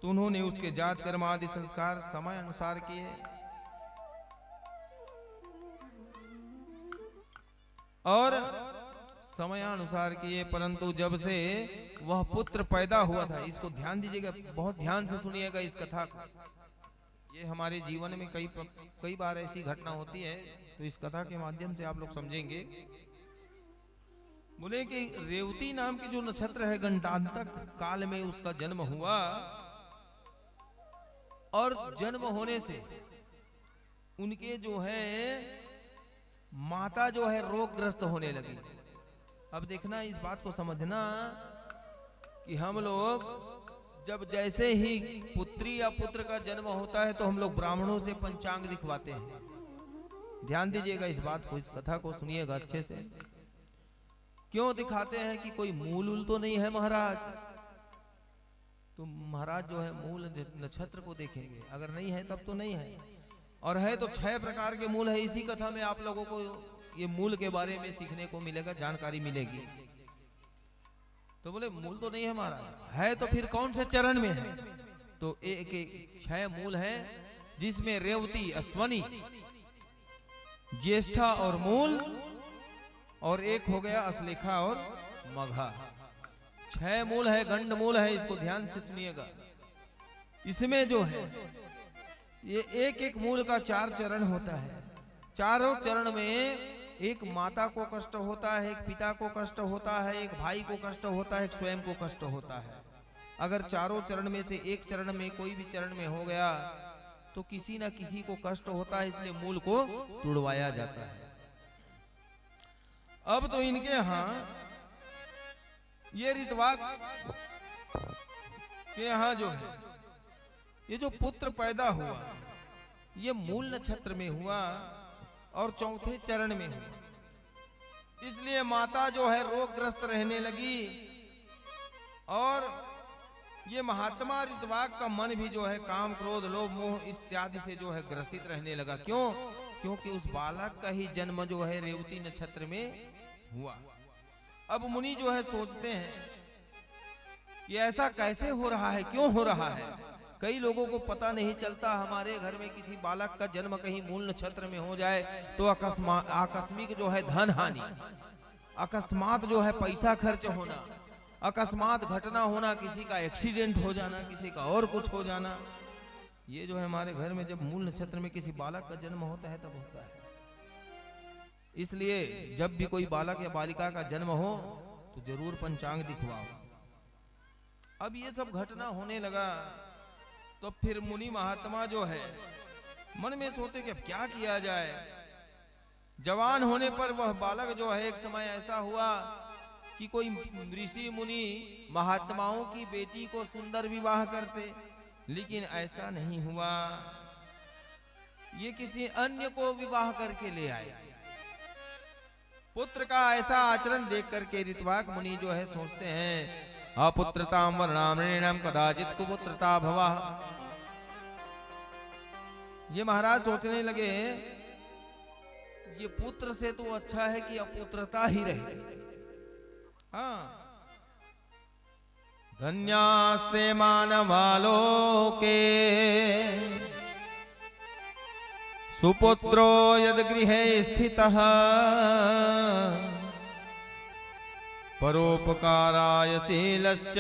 तो उन्होंने उसके जात कर्म आदि संस्कार समय अनुसार किए और समयानुसार किए, परंतु जब से वह पुत्र पैदा हुआ था, इसको ध्यान दीजिएगा, बहुत ध्यान से सुनिएगा इस कथा को। ये हमारे जीवन में कई बार ऐसी घटना होती है, तो इस कथा के माध्यम से आप लोग समझेंगे। बोले कि रेवती नाम के जो नक्षत्र है, गंडांतक काल में उसका जन्म हुआ और जन्म होने से उनके जो है माता जो है रोगग्रस्त होने लगी। अब देखना, इस बात को समझना कि हम लोग जब जैसे ही पुत्री या पुत्र का जन्म होता है तो हम लोग ब्राह्मणों से पंचांग दिखवाते हैं। ध्यान दीजिएगा इस बात को, इस कथा को सुनिएगा अच्छे से। क्यों दिखाते हैं कि कोई मूल तो नहीं है महाराज, तो महाराज जो है मूल नक्षत्र को देखेंगे, अगर नहीं है तब तो नहीं है, और है तो 6 प्रकार के मूल है। इसी कथा में आप लोगों को ये मूल के बारे में सीखने को मिलेगा, जानकारी मिलेगी। तो बोले मूल तो नहीं है महाराज, है तो फिर कौन से चरण में है? तो एक 6 मूल है, जिसमें रेवती, अश्वनी, ज्येष्ठा और मूल, और एक हो गया अश्लेखा और मघा। 6 मूल है, गंड मूल है, इसको ध्यान से सुनिएगा। इसमें जो है ये एक मूल का 4 चरण होता है। चारों चरण में एक माता को कष्ट होता है, एक पिता को कष्ट होता है, एक भाई को कष्ट होता है, एक स्वयं को कष्ट होता है। अगर चारों चरण में से एक चरण में, कोई भी चरण में हो गया तो किसी ना किसी को कष्ट होता है, इसलिए मूल को तुड़वाया जाता है। अब तो इनके यहां ये रीतवाक के यहां जो है, ये जो पुत्र पैदा हुआ ये मूल नक्षत्र में हुआ और 4थे चरण में हुआ, इसलिए माता जो है रोगग्रस्त रहने लगी और ये महात्मा ऋतवाक का मन भी जो है काम, क्रोध, लोभ, मोह इत्यादि से जो है ग्रसित रहने लगा। क्यों? क्योंकि उस बालक का ही जन्म जो है रेवती नक्षत्र में हुआ। अब मुनि जो है सोचते हैं कि ऐसा कैसे हो रहा है, क्यों हो रहा है? कई लोगों को पता नहीं चलता, हमारे घर में किसी बालक का जन्म कहीं मूल नक्षत्र में हो जाए तो आकस्मिक जो है धन हानि, अकस्मात जो है पैसा खर्च होना, अकस्मात घटना होना, किसी का एक्सीडेंट हो जाना, किसी का और कुछ हो जाना, ये जो है हमारे घर में जब मूल नक्षत्र में किसी बालक का जन्म होता है तब होता है। इसलिए जब भी कोई बालक या बालिका का जन्म हो तो जरूर पंचांग दिखवाओ। अब ये सब घटना होने लगा तो फिर मुनि महात्मा जो है मन में सोचे कि अब क्या किया जाए। जवान होने पर वह बालक जो है, एक समय ऐसा हुआ कि कोई ऋषि मुनि महात्माओं की बेटी को सुंदर विवाह करते, लेकिन ऐसा नहीं हुआ, ये किसी अन्य को विवाह करके ले आए। पुत्र का ऐसा आचरण देख करके ऋतवाक मुनि जो है सोचते हैं, अपुत्रतां वर्णामृणाम कदाचित कुपुत्रता भवा। ये महाराज सोचने लगे ये पुत्र से तो अच्छा है कि अपुत्रता ही रहे। हाँ, धन्यास्ते मानवालोके सुपुत्रो यद गृहे स्थितः परोपकाराय शीलश्च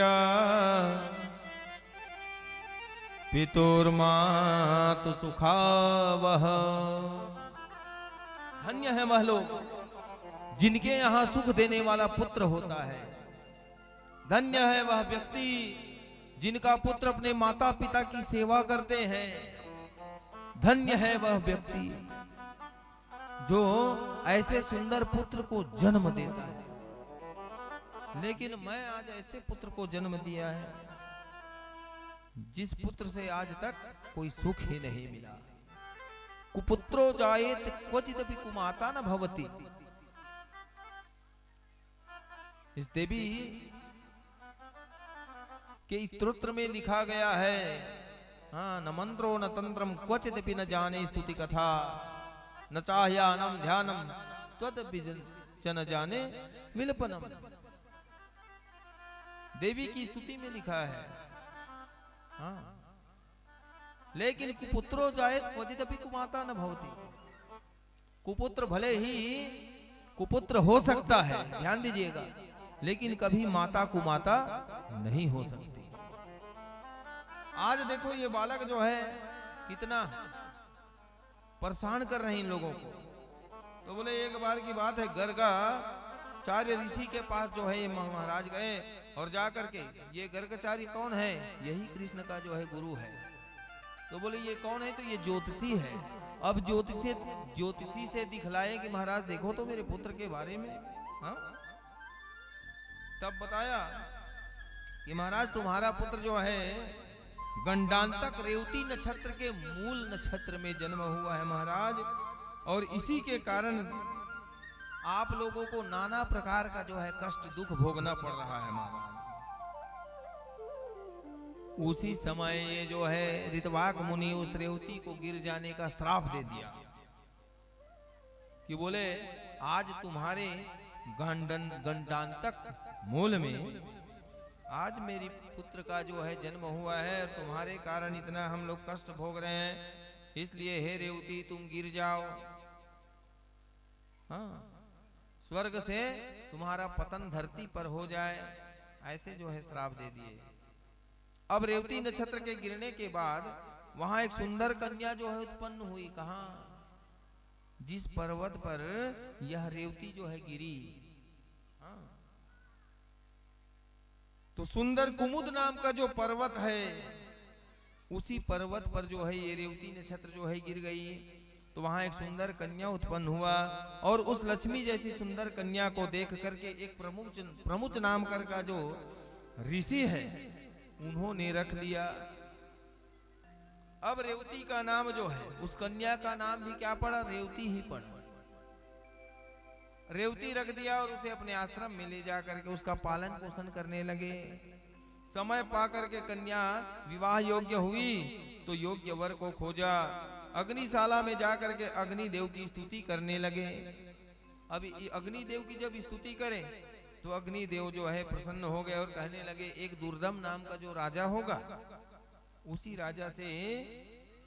पितुर्मातु सुखावह। धन्य है वह लोग जिनके यहाँ सुख देने वाला पुत्र होता है। धन्य है वह व्यक्ति जिनका पुत्र अपने माता पिता की सेवा करते हैं। धन्य है वह व्यक्ति जो ऐसे सुंदर पुत्र को जन्म देता है। लेकिन मैं आज ऐसे पुत्र को जन्म दिया है जिस पुत्र से आज तक कोई सुख ही नहीं मिला। कुपुत्रो जायेत क्वचिदपि कुमाता न भवति। इस देवी के स्तोत्र में लिखा गया है, हाँ, न मंत्रो न तंत्रम क्वचिदपि न जाने स्तुति कथा, न चाह्यानम ध्यानम त्वदपि च न जाने विलपनम। देवी की स्तुति में लिखा है हाँ, लेकिन कुपुत्रो जायत क्वचिदपि कुमाता न भवति। कुपुत्र भले ही कुपुत्र हो सकता है, ध्यान दीजिएगा, लेकिन कभी माता कुमाता नहीं हो सकती। आज देखो ये बालक जो है कितना परेशान कर रहे हैं इन लोगों को। तो बोले एक बार की बात है, गर्गाचार्य ऋषि के पास जो है ये महाराज गए और जाकर के, ये गर्गाचार्य कौन है? यही कृष्ण का जो है गुरु है। तो बोले ये कौन है? तो ये ज्योतिषी है। अब ज्योतिषी से दिखलाए कि महाराज देखो तो मेरे पुत्र के बारे में। हाँ, तब बताया कि महाराज तुम्हारा पुत्र जो है गंडांतक रेवती नक्षत्र के मूल नक्षत्र में जन्म हुआ है महाराज, और इसी के कारण आप लोगों को नाना प्रकार का जो है कष्ट दुख भोगना पड़ रहा है महाराज। उसी समय ये जो है ऋतवाक मुनि उस रेवती को गिर जाने का श्राप दे दिया कि बोले आज तुम्हारे गंडांतक मूल में आज मेरी पुत्र का जो है जन्म हुआ है, और तुम्हारे कारण इतना हम लोग कष्ट भोग रहे हैं, इसलिए हे रेवती तुम गिर जाओ। हाँ, स्वर्ग से तुम्हारा पतन धरती पर हो जाए, ऐसे जो है श्राप दे दिए। अब रेवती नक्षत्र के गिरने के बाद वहां एक सुंदर कन्या जो है उत्पन्न हुई। कहां? जिस पर्वत पर यह रेवती जो है गिरी। हाँ, तो सुंदर कुमुद नाम का जो पर्वत है, उसी पर्वत पर जो है ये रेवती नक्षत्र जो है गिर गई। तो वहां एक सुंदर कन्या उत्पन्न हुआ, और उस लक्ष्मी जैसी सुंदर कन्या को देख करके एक प्रमुच नाम कर का जो ऋषि है उन्होंने रख लिया। अब रेवती का नाम जो है, उस कन्या का नाम भी क्या पड़ा? रेवती ही पड़ा। रेवती रख दिया और उसे अपने आश्रम में ले जाकर के उसका पालन पोषण करने लगे। समय पाकर के कन्या विवाह योग्य हुई तो योग्य वर को खोजा। अग्निशाला में जाकर के अग्निदेव की स्तुति करने लगे। अब अग्निदेव की जब स्तुति करें तो अग्निदेव जो है प्रसन्न हो गए और कहने लगे एक दुर्दम नाम का जो राजा होगा, उसी राजा से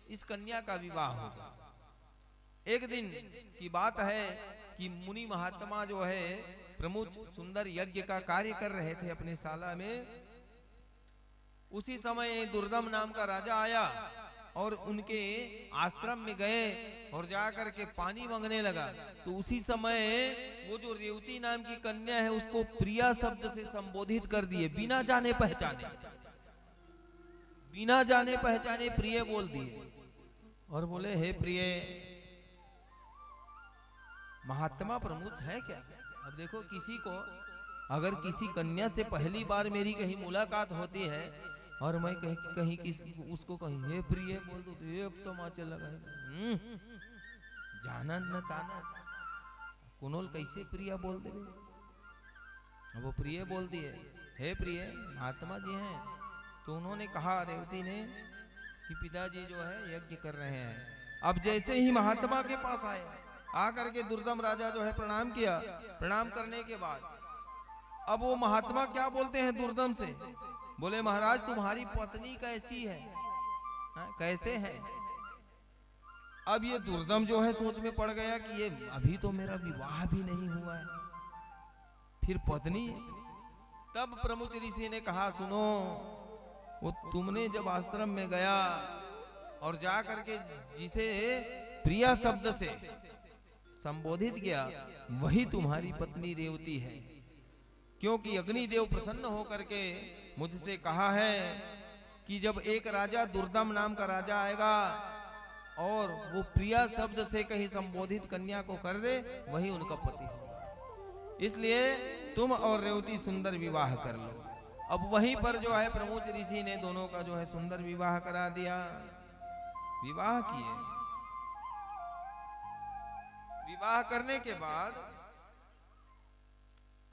इस कन्या का विवाह होगा। एक दिन की बात है कि मुनि महात्मा जो है प्रमुख सुंदर यज्ञ का कार्य कर रहे थे अपने शाला में। उसी समय दुर्दम नाम का राजा आया और उनके आश्रम में गए और जाकर के पानी मांगने लगा। तो उसी समय वो जो रेवती नाम की कन्या है उसको प्रिया शब्द से संबोधित कर दिए, बिना जाने पहचाने प्रिय बोल दिए और बोले हे प्रिय, महात्मा प्रमुख है क्या? अब देखो किसी को अगर किसी कन्या से पहली बार मेरी कहीं मुलाकात होती है और मैं कहीं किसी उसको कहीं हे प्रिय बोल दो तो एक तो माचे लगाएगा, जाना न ताना कुनोल कैसे प्रिया बोल दे। अब वो प्रिय बोल दिए, हे प्रिय महात्मा जी हैं। तो उन्होंने कहा रेवती ने कि पिताजी जो है यज्ञ कर रहे हैं। अब जैसे ही महात्मा के पास आए, आकर के दुर्दम राजा जो है प्रणाम किया। प्रणाम करने के बाद अब वो महात्मा क्या बोलते हैं दुर्दम से, बोले महाराज तुम्हारी पत्नी कैसी है? कैसे है? अब ये दुर्दम जो है सोच में पड़ गया कि ये अभी तो मेरा विवाह भी नहीं हुआ है, फिर पत्नी। तब प्रमुख ऋषि ने कहा सुनो, वो तुमने जब आश्रम में गया और जा करके जिसे प्रिया शब्द से संबोधित किया वही तुम्हारी पत्नी रेवती है, क्योंकि अग्निदेव प्रसन्न होकर के मुझसे कहा है कि जब एक राजा दुर्दम नाम का राजा आएगा और वो प्रिया शब्द से कहीं संबोधित कन्या को कर दे वही उनका पति होगा, इसलिए तुम और रेवती सुंदर विवाह कर लो। अब वहीं पर जो है प्रमुख ऋषि ने दोनों का जो है सुंदर विवाह करा दिया। विवाह किए। विवाह करने के बाद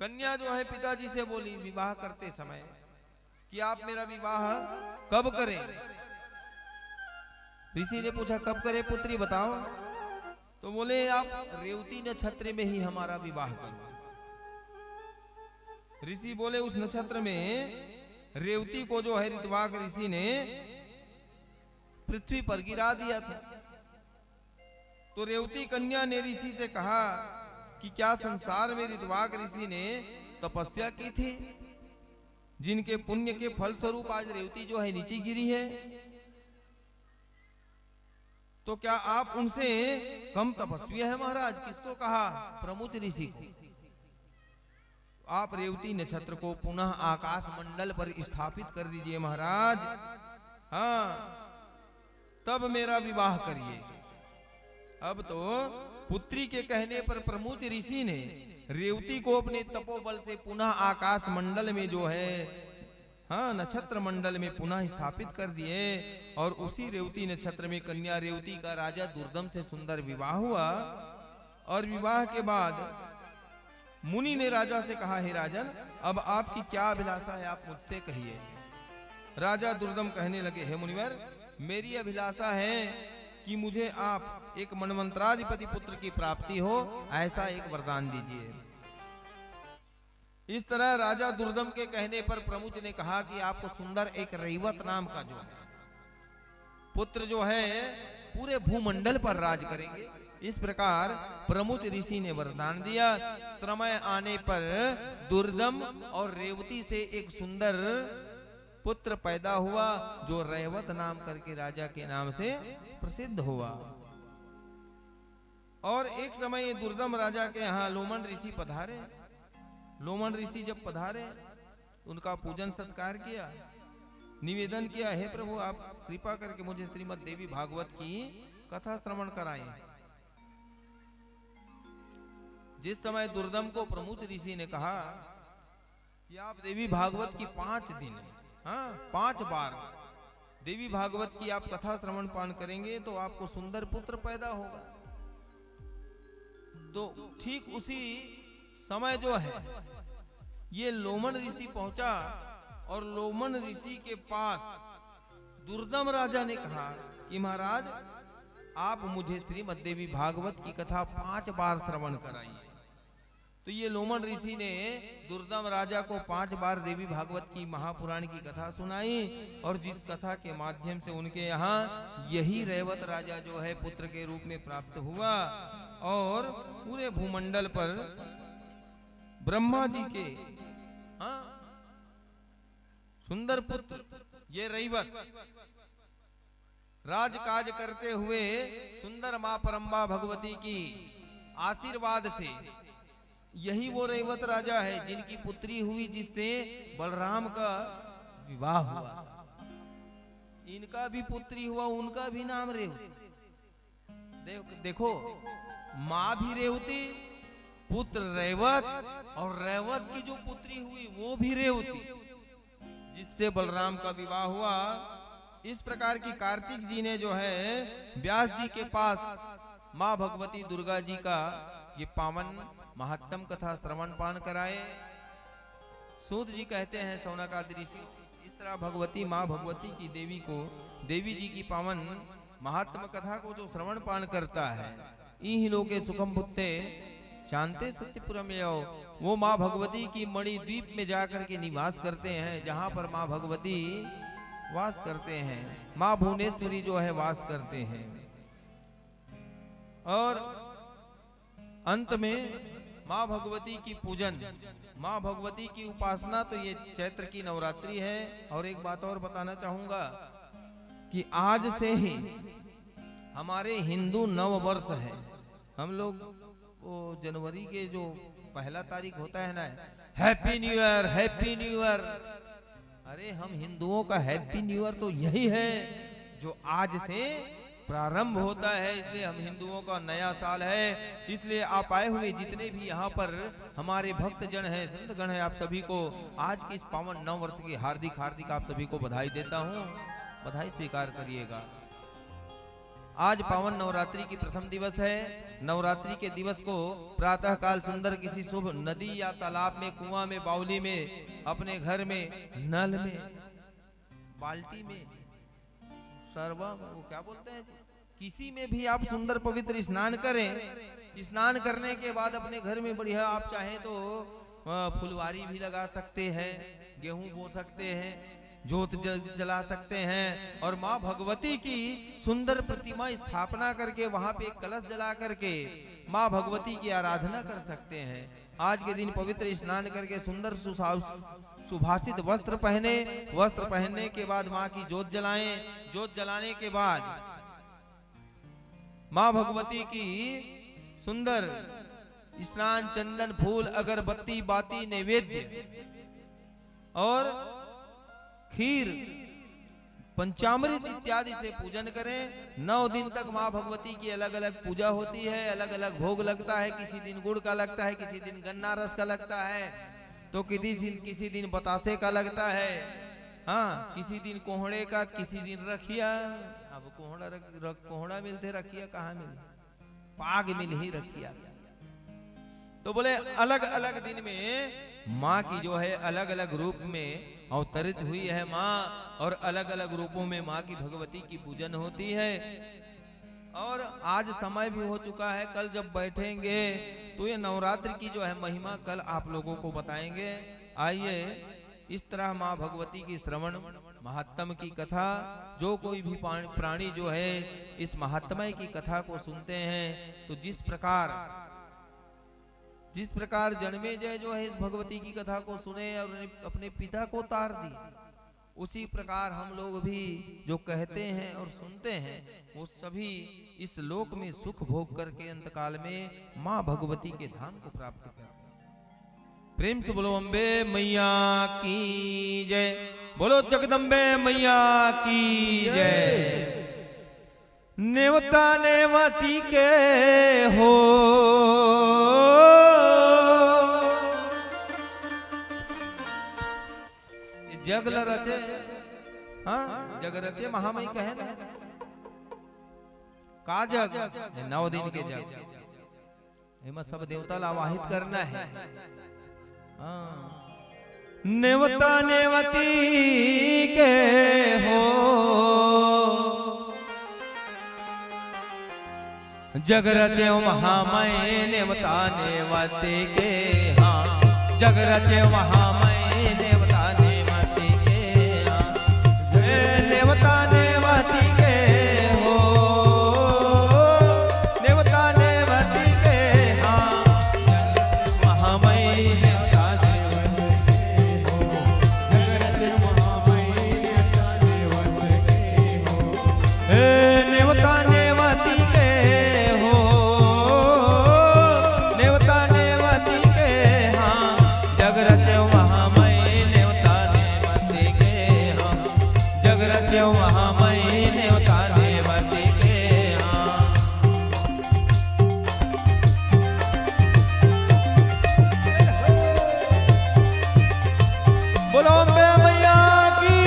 कन्या जो है पिताजी से बोली विवाह करते समय कि आप मेरा विवाह कब करें? ऋषि ने पूछा कब करें पुत्री बताओ? तो बोले आप रेवती नक्षत्र में ही हमारा विवाह करो। ऋषि बोले उस नक्षत्र में रेवती को जो है ऋतवाक ऋषि ने पृथ्वी पर गिरा दिया था। तो रेवती कन्या ने ऋषि से कहा कि क्या संसार में ऋतवाक ऋषि ने तपस्या की थी, जिनके पुण्य के फल स्वरूप आज रेवती जो है नीचे गिरी है, तो क्या आप उनसे कम तपस्वी है महाराज? किसको कहा? प्रमुच ऋषि को। आप रेवती नक्षत्र को पुनः आकाश मंडल पर स्थापित कर दीजिए महाराज, हाँ, तब मेरा विवाह करिए। अब तो पुत्री के कहने पर प्रमुच ऋषि ने रेवती को अपने तपोबल से पुनः आकाश मंडल में जो है, हाँ, नक्षत्र मंडल में पुनः स्थापित कर दिए। और उसी रेवती नक्षत्र में कन्या रेवती का राजा दुर्दम से सुंदर विवाह हुआ। और विवाह के बाद मुनि ने राजा से कहा, हे राजन, अब आपकी क्या अभिलाषा है, आप मुझसे कहिए। राजा दुर्दम कहने लगे, हे मुनिवर, मेरी अभिलाषा है कि मुझे आप एक मनमंत्राधिपति पुत्र की प्राप्ति हो, ऐसा एक वरदान दीजिए। इस तरह राजा दुर्दम के कहने पर प्रमुच ने कहा कि आपको सुंदर एक रैवत नाम का जो है पुत्र जो है पूरे भूमंडल पर राज करेंगे। इस प्रकार प्रमुच ऋषि ने वरदान दिया। समय आने पर दुर्दम और रेवती से एक सुंदर पुत्र पैदा हुआ, जो रैवत नाम करके राजा के नाम से प्रसिद्ध हुआ। और एक समय दुर्दम राजा के यहाँ लोमन ऋषि पधारे। लोमन ऋषि जब पधारे, उनका पूजन सत्कार किया, निवेदन किया, हे प्रभु, आप कृपा करके मुझे श्रीमद् देवी भागवत की कथा श्रवण कराएं। जिस समय दुर्दम को प्रमुच ऋषि ने कहा कि आप देवी भागवत की 5 दिन, हाँ, 5 बार देवी भागवत की आप कथा श्रवण पान करेंगे तो आपको सुंदर पुत्र पैदा होगा। तो ठीक उसी समय जो है ये लोमन ऋषि पहुंचा और लोमन ऋषि के पास दुर्दम राजा ने कहा कि महाराज, आप मुझे श्रीमद् देवी भागवत की कथा 5 बार श्रवण कराइए। तो ये लोमन ऋषि ने दुर्दम राजा को 5 बार देवी भागवत की महापुराण की कथा सुनाई। और जिस कथा के माध्यम से उनके यहाँ यही रैवत राजा जो है पुत्र के रूप में प्राप्त हुआ। और पूरे भूमंडल पर ब्रह्मा जी के, हाँ, सुंदर पुत्र ये रैवत राजकाज करते हुए सुंदर मां परम्बा भगवती की आशीर्वाद से यही वो रैवत राजा है जिनकी पुत्री हुई, जिससे बलराम का विवाह हुआ। इनका भी पुत्री हुआ, उनका भी नाम रेवती। देखो, माँ भी रेवती, पुत्र रैवत, और रैवत की जो पुत्री हुई वो भी रेवती, जिससे बलराम का विवाह हुआ। इस प्रकार की कार्तिक जी ने जो है व्यास जी के पास माँ भगवती दुर्गा जी का ये पावन महात्म कथा श्रवण पान कराए। सूत जी कहते हैं, सौनकादि ऋषि, इस तरह भगवती माँ भगवती की देवी जी की पावन महात्म कथा को जो श्रवण पान करता है, इहि लोके सुखम भुक्ते शांते सत्यपुरम यौ, वो माँ भगवती की मणि द्वीप में जाकर के निवास करते हैं, जहां पर माँ भगवती वास करते हैं, माँ भुवनेश्वरी जो है वास करते हैं। और अंत में माँ भगवती की पूजन, माँ भगवती की उपासना, तो ये चैत्र की नवरात्रि है। और एक बात और बताना चाहूंगा कि आज से ही हमारे हिंदू नव वर्ष है। हम लोग वो जनवरी के जो 1 तारीख होता है ना, happy new year, happy new year. अरे हम हिंदुओं का हैप्पी न्यू ईयर तो यही है जो आज से प्रारंभ होता है, इसलिए हम हिंदुओं का नया साल है। इसलिए आप आए हुए जितने भी यहाँ पर हमारे भक्त जन हैं, संत गण हैं, आप सभी को आज के इस पावन नव वर्ष की हार्दिक हार्दिक आप सभी को बधाई देता हूँ। बधाई स्वीकार करिएगा। आज पावन नवरात्रि की प्रथम दिवस है। नवरात्रि के दिवस को प्रातः काल सुंदर किसी शुभ नदी या तालाब में, कुआं में, बावली में, अपने घर में, नल में, बाल्टी में, सर्वा, वो क्या बोलते हैं, किसी में भी आप सुंदर पवित्र स्नान करें। स्नान करने के बाद अपने घर में बढ़िया आप चाहें तो फुलवारी भी लगा सकते हैं, गेहूं बो सकते हैं, ज्योत जला सकते हैं और माँ भगवती की सुंदर प्रतिमा स्थापना करके वहां पे एक कलश जला करके माँ भगवती की आराधना कर सकते हैं। आज के दिन पवित्र स्नान करके सुंदर सुभाषित वस्त्र पहनने के बाद माँ की ज्योत जलाएं। ज्योत जलाने के बाद माँ भगवती की सुंदर स्नान, चंदन, फूल, अगरबत्ती, बाती, नैवेद्य और खीर, पंचामृत इत्यादि से पूजन करें। 9 दिन तक माँ भगवती की अलग अलग पूजा होती है, अलग अलग भोग लगता है। किसी दिन गुड़ का लगता है, किसी दिन गन्ना रस का लगता है, तो किसी दिन बतासे का लगता है, हाँ, किसी दिन कोहड़े का, किसी दिन रखिया। अब कोहड़ा मिलते, रखिया कहाँ मिलते, पाग मिल ही रखिया। तो बोले अलग अलग दिन में माँ की जो है अलग अलग रूप में अवतरित हुई है माँ, और अलग अलग रूपों में माँ की भगवती की पूजन होती है। और आज समय भी हो चुका है, कल जब बैठेंगे तो ये नवरात्रि की जो है महिमा कल आप लोगों को बताएंगे। आइए इस तरह माँ भगवती की श्रवण महात्म की कथा, जो कोई भी प्राणी जो है इस महात्म्य की कथा को सुनते हैं, तो जिस प्रकार जन्मेजय जो है इस भगवती की कथा को सुने और अपने पिता को तार दी, उसी प्रकार हम लोग भी जो कहते हैं और सुनते हैं वो सभी इस लोक में सुख भोग करके अंतकाल में माँ भगवती के धाम को प्राप्त करते हैं। प्रेम से बोलो अम्बे मैया की जय, बोलो जगदम्बे मैया की जय। नेवता नेवती के हो जग रचे, हाँ, जग रचे महामयी कहे ना, का जग 9 दिन के जग, इमा सब देवता आवाहित करना है। नेवता नेवती के हो जग रचे महामयी, नेवता नेवती के, हाँ, जग रचे महामयी, नेवता नेवती के, हाँ, नेवता नेवती के हो, नेवता नेवती के, हाँ, महामयी, नेवता नेवती के हो, जग रचे महामयी, नेवता नेवती के हो, नेवता नेवती के हो, नेवता नेवती के, हाँ, जग रचे महामयी, नेवता नेवती के, हाँ, जग रचे महामयी, नेवता नेवती के, हाँ। बोलो अम्बे मैया की।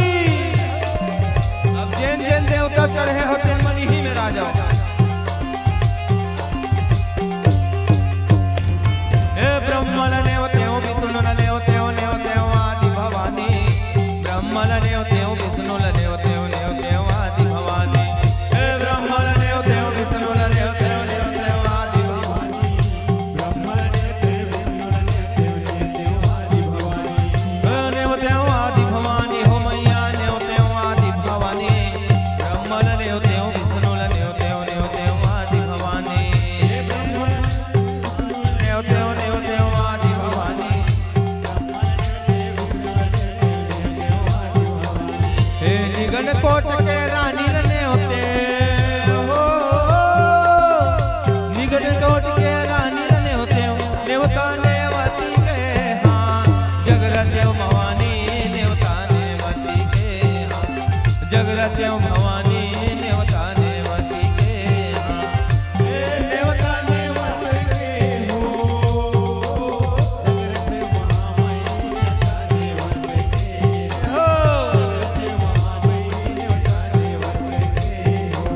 अब जैन जैन देवता चढ़े होते मनी ही में राजा, ब्रह्मण नेवते हो, विष्णु नेवते हो, नेवते हो आदि भवानी, ब्रह्मण नेवते हो, विष्णु नेवते हो, नेवते हो आदि भवानी, ब्रह्मण नेवते हो, विष्णु नेवते हो, नेवते हो आदि भवानी, ब्रह्मण नेवते हो, विष्णु नेवते हो, आदि भवानी, नेवते हो आदि भवानी हो मैया, नेवते हो आदि भवानी, ब्रह्मण नेवते हो, विष्णु नेवते हो, नेवते हो आदि भवानी, नेवते हो, नेवते हो आदि भवानी, हे निगन कोट के रानी नेवते हो, निगन कोट के रानी नेवते हो, नेवता नेवती के, हाँ, जग रचे भवानी, नेवता नेवती के, हाँ, जग रचे भवानी, नेवता नेवती के, हाँ, नेवता नेवती के हो, जग रचे महामयी, नेवता नेवती के, हो, जग रचे महामयी, नेवता नेवती के हो।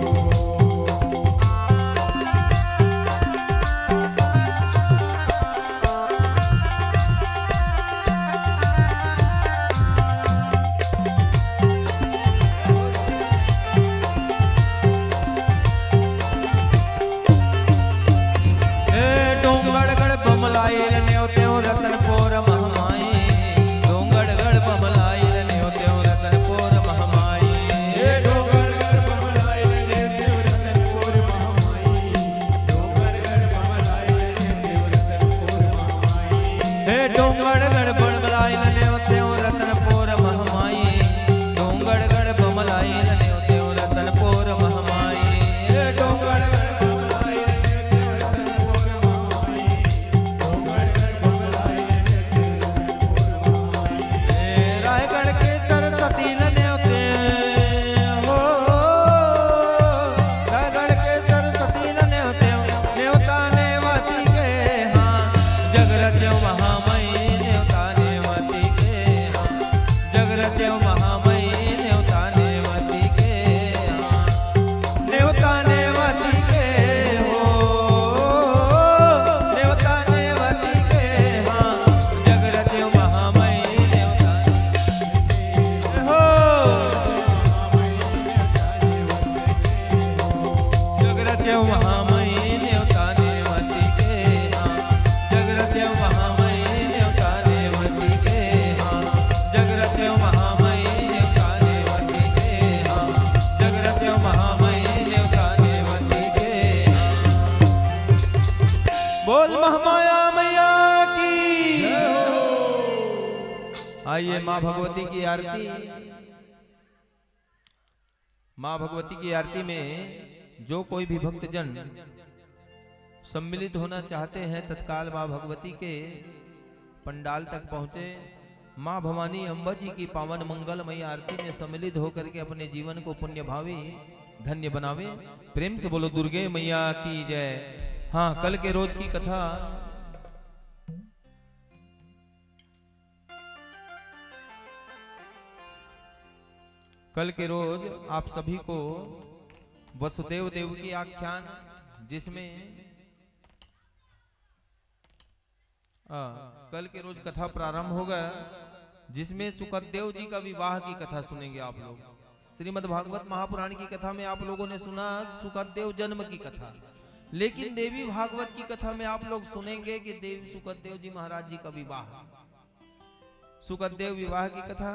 रच्य महामयी न्योता नेवती के हाँ, जग रच्य महामयी न्योता नेवती के हाँ, जग रच्य महामयी न्योता नेवती के हाँ, जग रच्य महामयी न्योता नेवती के हाँ। बोल महामाया मैया की। आइए माँ भगवती की आरती। माँ भगवती की आरती में जो कोई भी भक्तजन सम्मिलित होना चाहते हैं तत्काल माँ भगवती के पंडाल तक पहुँचे। माँ भवानी अम्बा जी की पावन मंगलमयी आरती में सम्मिलित होकर के अपने जीवन को पुण्य भावी धन्य बनावे। प्रेम से बोलो दुर्गे मैया की जय। हाँ, कल के रोज की कथा कल के रोज आप सभी को वसुदेव देव की आख्यान, जिसमें कल के रोज कथा प्रारंभ होगा, जिसमें सुखदेव जी का विवाह की कथा सुनेंगे आप लोग। श्रीमद् भागवत महापुराण की कथा में आप लोगों ने सुना सुखदेव जन्म की कथा, लेकिन देवी भागवत की कथा में आप लोग सुनेंगे कि देवी सुखदेव जी महाराज जी का विवाह। सुखदेव विवाह की कथा,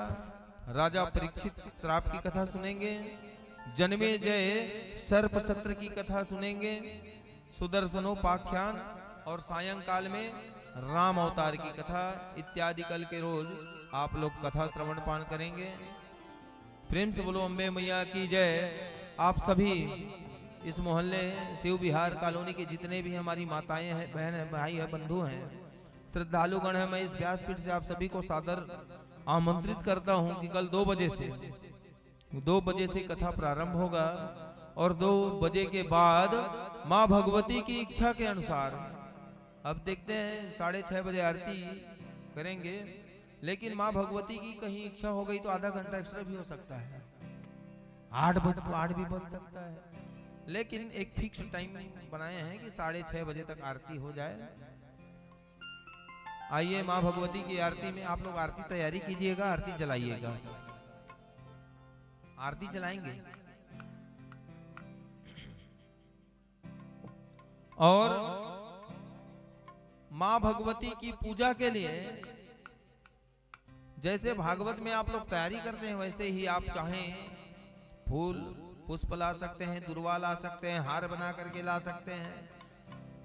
राजा परीक्षित श्राप की कथा सुनेंगे, जन्मे जय सर्प सत्र की कथा सुनेंगे, सुदर्शनोपाख्यान और सायंकाल में राम अवतार की कथा इत्यादि कल के रोज आप लोग कथा श्रवण पान करेंगे। प्रेम से बोलो अम्बे मैया की जय। आप सभी इस मोहल्ले शिव विहार कॉलोनी के जितने भी हमारी माताएं हैं, बहन है, भाई है, बंधु हैं, श्रद्धालुगण है, मैं इस व्यासपीठ से आप सभी को सादर आमंत्रित करता हूं कि कल 2 बजे से कथा प्रारंभ होगा और 2 बजे के बाद माँ भगवती की इच्छा के अनुसार, अब देखते हैं 6:30 बजे आरती करेंगे, लेकिन माँ भगवती की कहीं इच्छा हो गई तो आधा घंटा एक्स्ट्रा भी हो सकता है, 8 भी बज सकता है, लेकिन एक फिक्स टाइम बनाए हैं कि 6:30 बजे तक आरती हो जाए। आइए माँ भगवती की आरती में आप लोग आरती तैयारी कीजिएगा, आरती जलाइएगा। आरती जलाएंगे और माँ भगवती की पूजा के लिए जैसे भागवत में आप लोग तैयारी करते हैं, वैसे ही आप चाहें फूल पुष्प ला सकते हैं, दुर्वा ला सकते हैं, हार बना करके ला सकते हैं।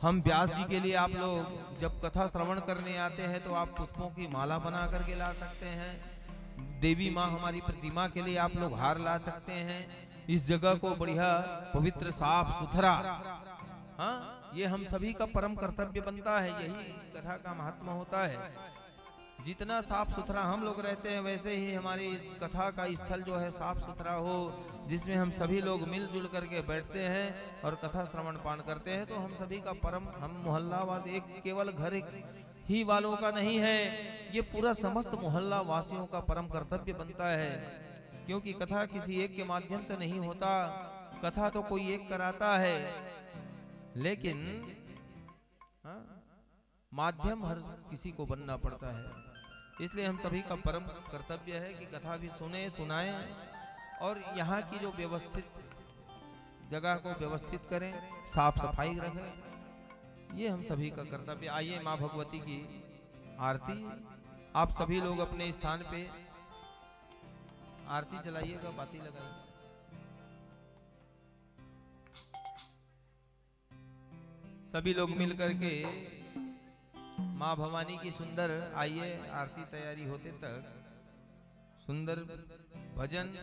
हम व्यास जी के लिए आप लोग जब कथा श्रवण करने आते हैं तो आप पुष्पों की माला बना करके ला सकते हैं। देवी माँ हमारी प्रतिमा के लिए आप लोग हार ला सकते हैं। इस जगह को बढ़िया पवित्र साफ सुथरा, हाँ, ये हम सभी का परम कर्तव्य बनता है, यही कथा का महत्व होता है। जितना साफ सुथरा हम लोग रहते हैं वैसे ही हमारी इस कथा का स्थल जो है साफ सुथरा हो, जिसमें हम सभी लोग मिलजुल करके बैठते हैं और कथा श्रवण पान करते हैं। तो हम सभी का परम, हम मोहल्ला वासी, एक केवल घर ही वालों का नहीं है, ये पूरा समस्त मोहल्ला वासियों का परम कर्तव्य बनता है। क्योंकि कथा किसी एक के माध्यम से नहीं होता, कथा तो कोई एक कराता है, लेकिन माध्यम हर किसी को बनना पड़ता है। इसलिए हम सभी का परम कर्तव्य है कि कथा भी सुने, सुनाएं और यहाँ की जो व्यवस्थित जगह को व्यवस्थित करें, साफ सफाई रखें, ये हम सभी का कर्तव्य। आइए माँ भगवती की आरती, आप सभी लोग अपने स्थान पे आरती चलाइएगा, बाती लगाइएगा। सभी लोग मिल करके माँ भवानी की सुंदर, आइए आरती तैयारी होते तक सुंदर भजन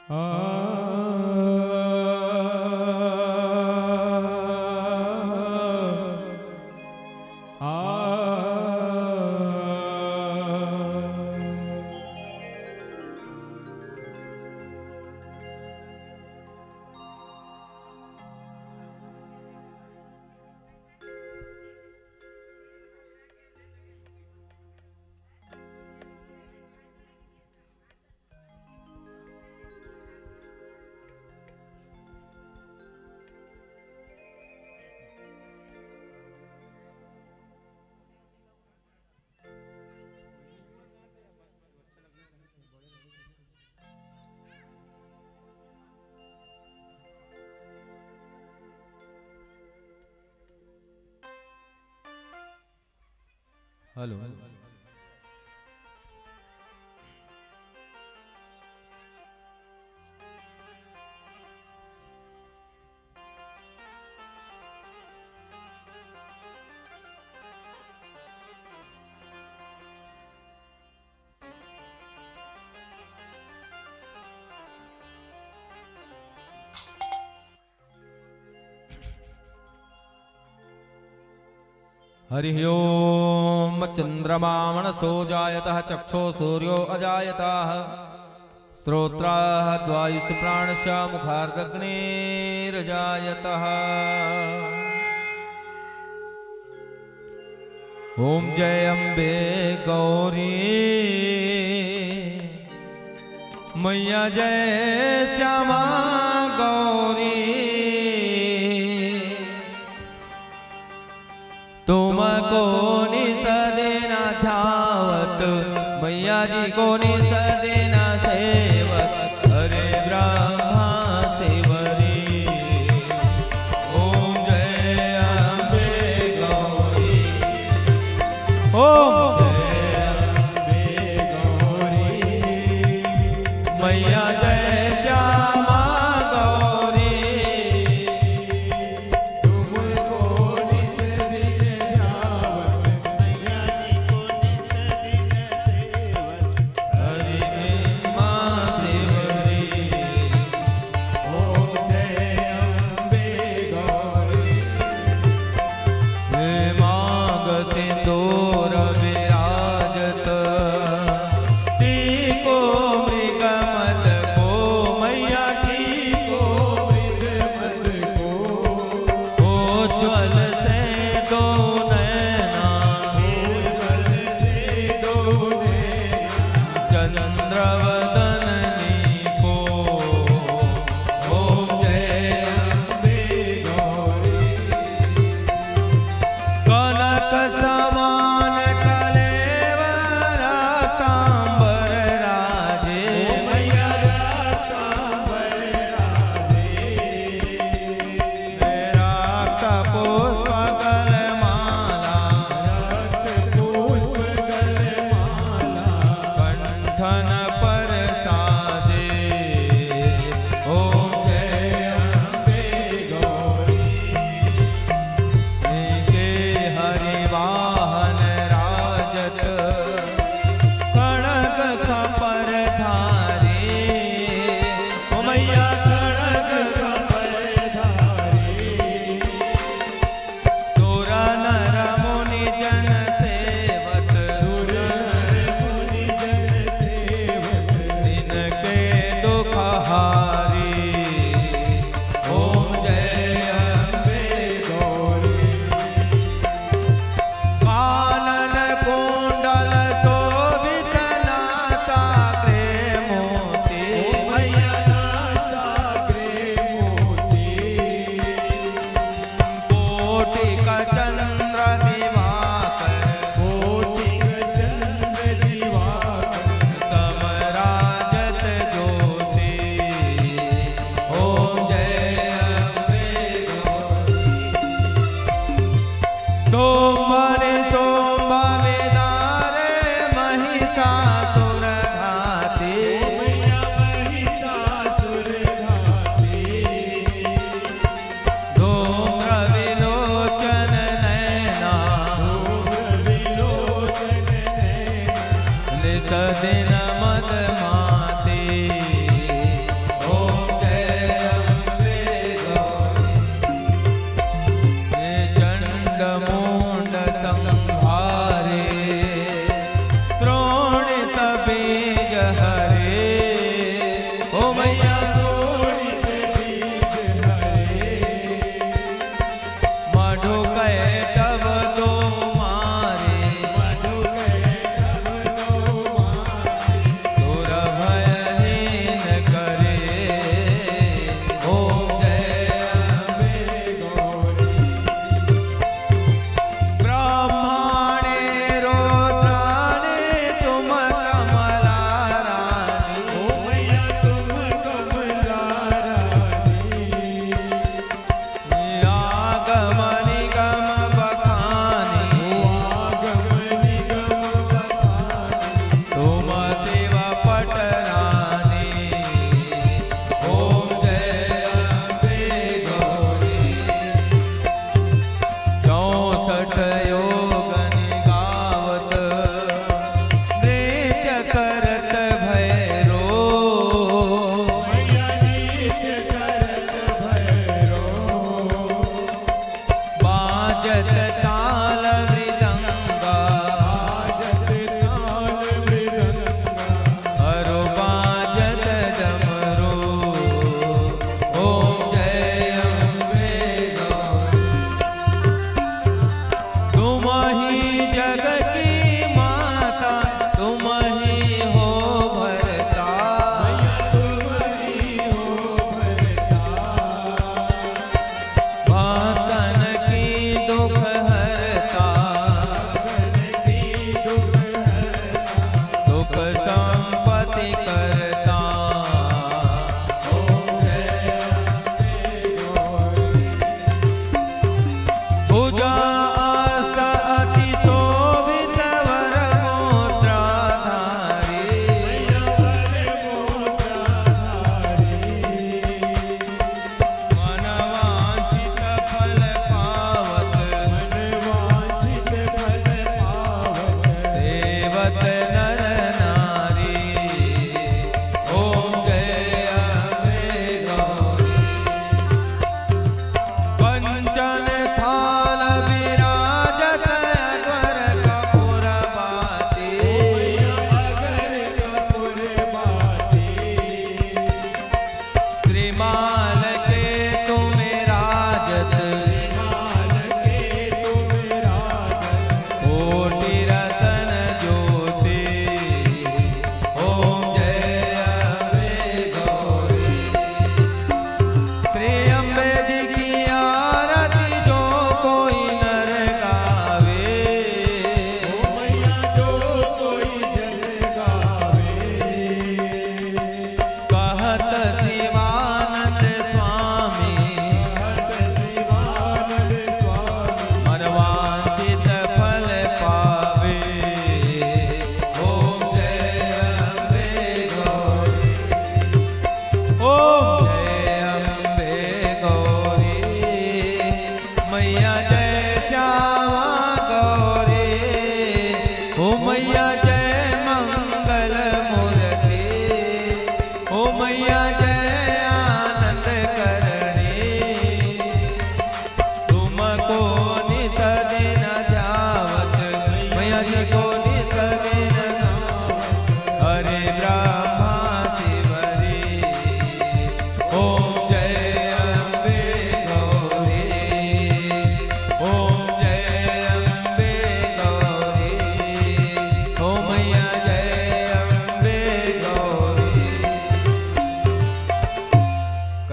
हेलो हरि ओम चंद्रमा मनसो जायतः चक्षो सूर्यो अजायतः श्रोत्राः द्वायुष प्राणश्च मुखार्दग्निरजायतः ओम जय अम्बे गौरी मैया जय श्यामा गौरी तुमको निसदेना ध्यावत मैया जी को निसदेना सेवक हरे ब्रह्मा शिवरी ओम जय अम्बे गौरी ओम जय अम्बे गौरी मैया जय श्यामा गौरी तुमको हरे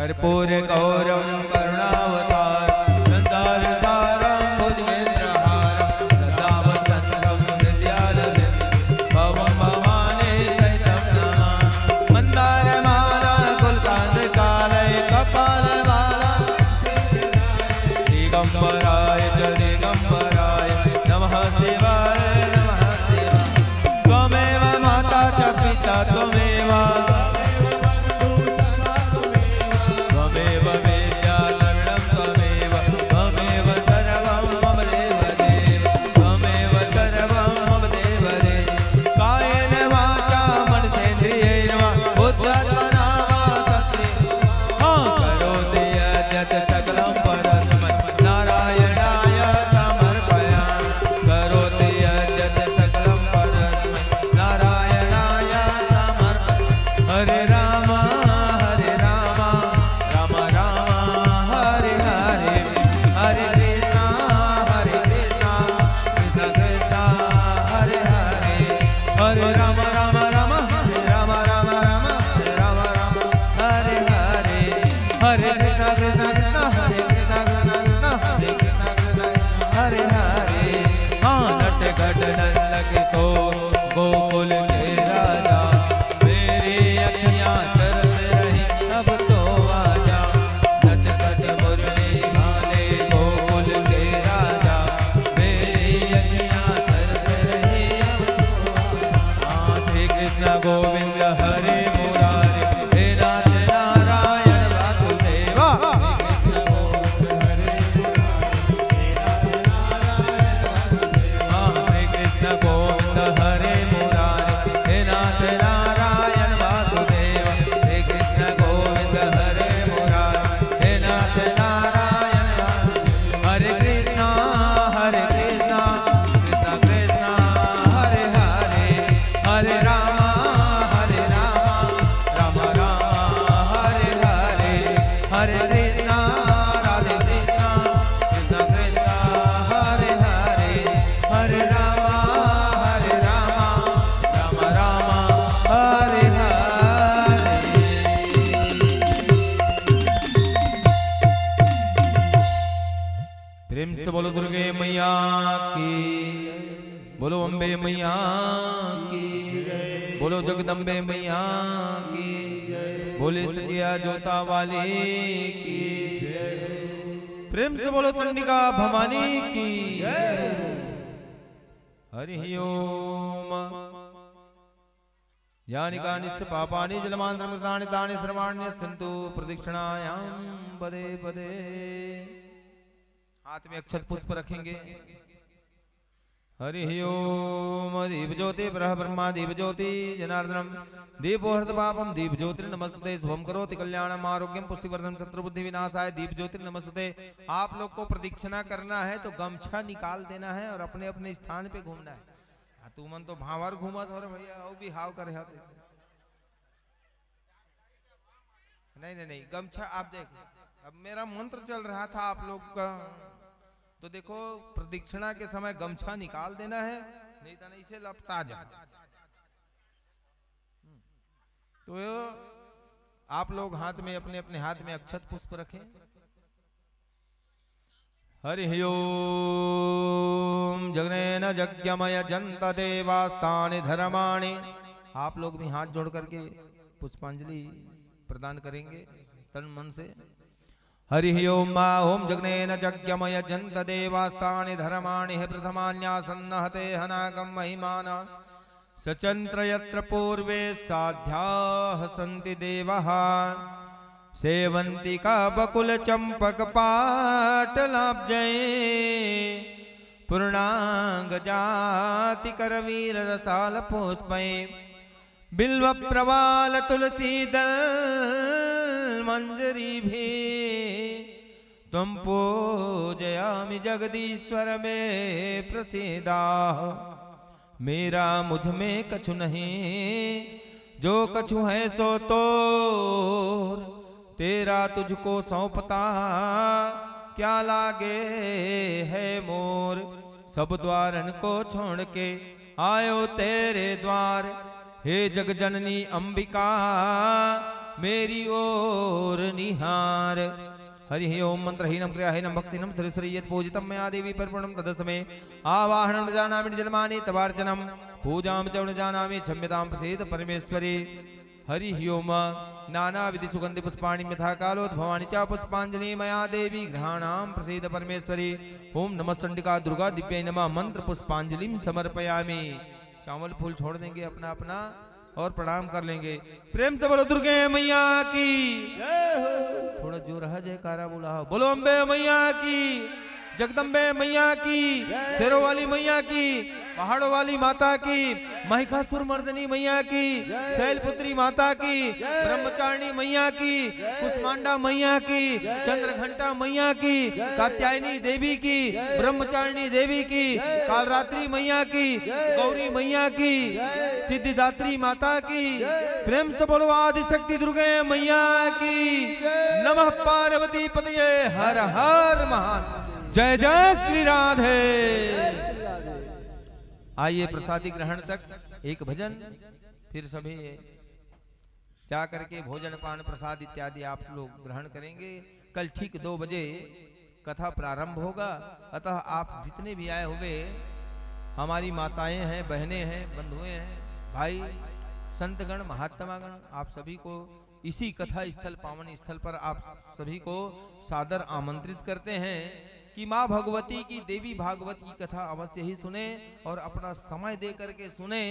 कर्पूर गौरम करुणावतार संसार सारम भुजगेन्द्रहारम सदा वसंतम विद्यालयं भवं भवानी सहितं नमामि। मंदार माला कुलकांत कालय कपाल माला दिगंबराय च दिगंबराय नमः शिवाय नमः शिवाय। त्वमेव माता च पिता त्वमेव गोकुल के राजा मेरी अखियां तरस रही अब तो आजा। नट खट मुरली गाने गोकुल के राजा मेरी अखियां तरस रही अब तो आजा। श्री कृष्ण गोविंद हरे मुरारी हे नाथ नारायण वासुदेवा। श्री कृष्ण गोविंद हरे मुरारी हे नाथ नारायण वासुदेव। श्री कृष्ण गोविंद हरे मुरारी हे नाथ नारायण वासुदेव। हरे कृष्णा कृष्ण कृष्ण हरे हरे हरे राम राम राम हरे हरे। हरे कृष्णा राधे कृष्णा कृष्ण कृष्ण हरे हरे हरे राम राम राम हरे हरे। प्रेम से बोलो दुर्गे मैया की, बोलो अम्बे मैया की, बोलो जगदम्बे मैया की, बोले सजिया जोता वाली की। प्रेम से बोलो चंडिका भवानी की। हरि ओम। यानि कानिच पापानि जलमान्तरमृतानि तानि सर्वाणि सन्तु प्रदक्षिणायां पदे पदे। हाथ में अक्षत पुष्प रखेंगे। हरि ओम। दीप ज्योति ब्रह्मा दीप ज्योति जनार्दनम दीपो हृत पापम दीप ज्योतिर नमस्ते शुभम करोति कल्याणम आरोग्यम पुष्टिवर्धन शत्रु बुद्धि विनाशाय दीप ज्योतिर नमस्ते। आप लोग को प्रदक्षिणा करना है तो गमछा निकाल देना है और अपने अपने स्थान पे घूमना है। तू मन तो भावर घूमा था भैया वो भी हाव करे हाथ। नहीं गमछा आप देखो। अब मेरा मंत्र चल रहा था आप लोग का तो देखो प्रदक्षिणा के समय गमछा निकाल देना है नहीं तो नहीं से लपटा जा। तो आप लोग हाथ में अपने अपने हाथ में अक्षत पुष्प रखें। हरि ओम। जगनेन यज्ञमय जंत देवास्तानि धर्माणि। आप लोग भी हाथ जोड़ करके पुष्पांजलि प्रदान करेंगे तन मन से। हरि ओम। ओम जगनेन यज्ञमय जंत देवास्तानि धर्माणि हे प्रथमान्यासन्नहते हनागम महिमाना सचंत्र यत्र पूर्वे साध्याः सन्ति देवाः सेवन्ति का बकुल चंपक पाटलाब्जये पूर्णांग जाति करवीर रसाल पुष्पये बिल्व प्रवाल तुलसी दल मंजरी भी तुम पूजयामि जगदीश्वर में प्रसीदा। मेरा मुझ में कछु नहीं जो कछु है सो तोर तेरा तुझको सौंपता क्या लागे है मोर। सब द्वारन को छोड़ के आयो तेरे द्वार हे जग जननी अंबिका मेरी ओर निहार। हरि ओम मंत्रहीनम क्रियाहीनम भक्तिनम धृष्टयत् पूजितम मया देवी परिपूर्णम तदस्मै आवाहनं जानामि जन्मानि तवार्चनम पूजां च न जानामि क्षम्यतां प्रसीद परमेश्वरी। हरि ओम नानाविधि सुगंधि पुष्पाणि यथा कालोद्भवानि च पुष्पांजलि मया देवी गृहाणां प्रसीद परमेश्वरी। ओम नमः चंडिका दुर्गा दिव्यै नमः मंत्र पुष्पांजलिं समर्पयामि। चावल फूल छोड़ देंगे अपना अपना और प्रणाम कर लेंगे। प्रेम से बोलो दुर्गे मैया की थोड़ा जोर है जयकारा बोला बोलो अम्बे मैया की, जगदम्बे मैया की, शेरों वाली मैया की, पहाड़ों वाली माता की, महिषासुर मर्दनी मैया की, शैलपुत्री माता की, ब्रह्मचारिणी मैया की, कुष्मांडा मैया की, चंद्रघंटा मैया की, कात्यायनी देवी की, ब्रह्मचारिणी देवी की, कालरात्रि मैया की, गौरी मैया की, सिद्धिदात्री माता की। प्रेम से बोलो आदिशक्ति दुर्गे मैया की। नमः पार्वती पतये हर हर महादेव। जय जय श्री राधे। आइए प्रसादी ग्रहण तक एक भजन, फिर सभी जा करके भोजन पान प्रसाद इत्यादि आप लोग ग्रहण करेंगे। कल ठीक 2 बजे कथा प्रारंभ होगा। अतः आप जितने भी आए हुए हमारी माताएं हैं, बहनें हैं, बंधुएं हैं, भाई, संतगण, महात्मागण, आप सभी को इसी कथा स्थल पावन स्थल पर आप सभी को सादर आमंत्रित करते हैं कि माँ भगवती की, देवी भागवत की कथा अवश्य ही सुने और अपना समय दे करके सुने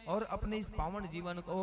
और अपने इस पावन जीवन को